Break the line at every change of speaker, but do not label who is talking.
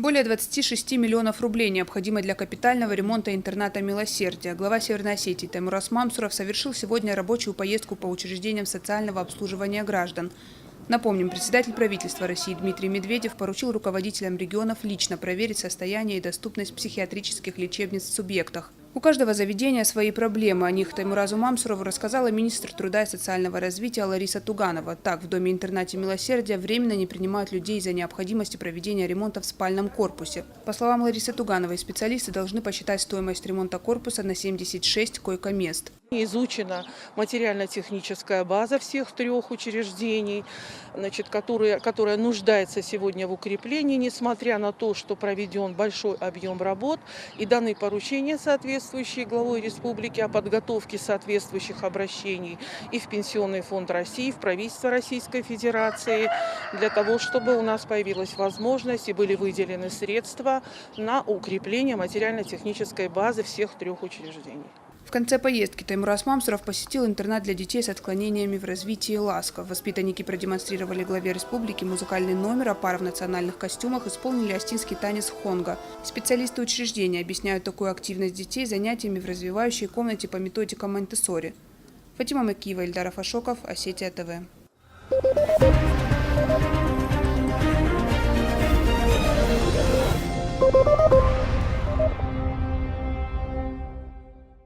Более 26 миллионов рублей необходимо для капитального ремонта интерната «Милосердие». Глава Северной Осетии Таймураз Мамсуров совершил сегодня рабочую поездку по учреждениям социального обслуживания граждан. Напомним, председатель правительства России Дмитрий Медведев поручил руководителям регионов лично проверить состояние и доступность психиатрических лечебниц в субъектах. У каждого заведения свои проблемы. О них Таймуразу Мамсурову рассказала министр труда и социального развития Лариса Туганова. Так, в доме-интернате «Милосердие» временно не принимают людей из-за необходимости проведения ремонта в спальном корпусе. По словам Ларисы Тугановой, специалисты должны посчитать стоимость ремонта корпуса на 76 койко-мест.
Изучена материально-техническая база всех трех учреждений, которая нуждается сегодня в укреплении, несмотря на то, что проведен большой объем работ и даны поручения соответствующие главой республики о подготовке соответствующих обращений и в Пенсионный фонд России, и в правительство Российской Федерации, для того, чтобы у нас появилась возможность и были выделены средства на укрепление материально-технической базы всех трех учреждений.
В конце поездки Таймураз Мамсуров посетил интернат для детей с отклонениями в развитии «Ласка». Воспитанники продемонстрировали главе республики музыкальный номер, а пара в национальных костюмах исполнили астинский танец «Хонга». Специалисты учреждения объясняют такую активность детей занятиями в развивающей комнате по методикам Монтессори. Фатима Макиева, Ильдар Афашоков, Осетия ТВ.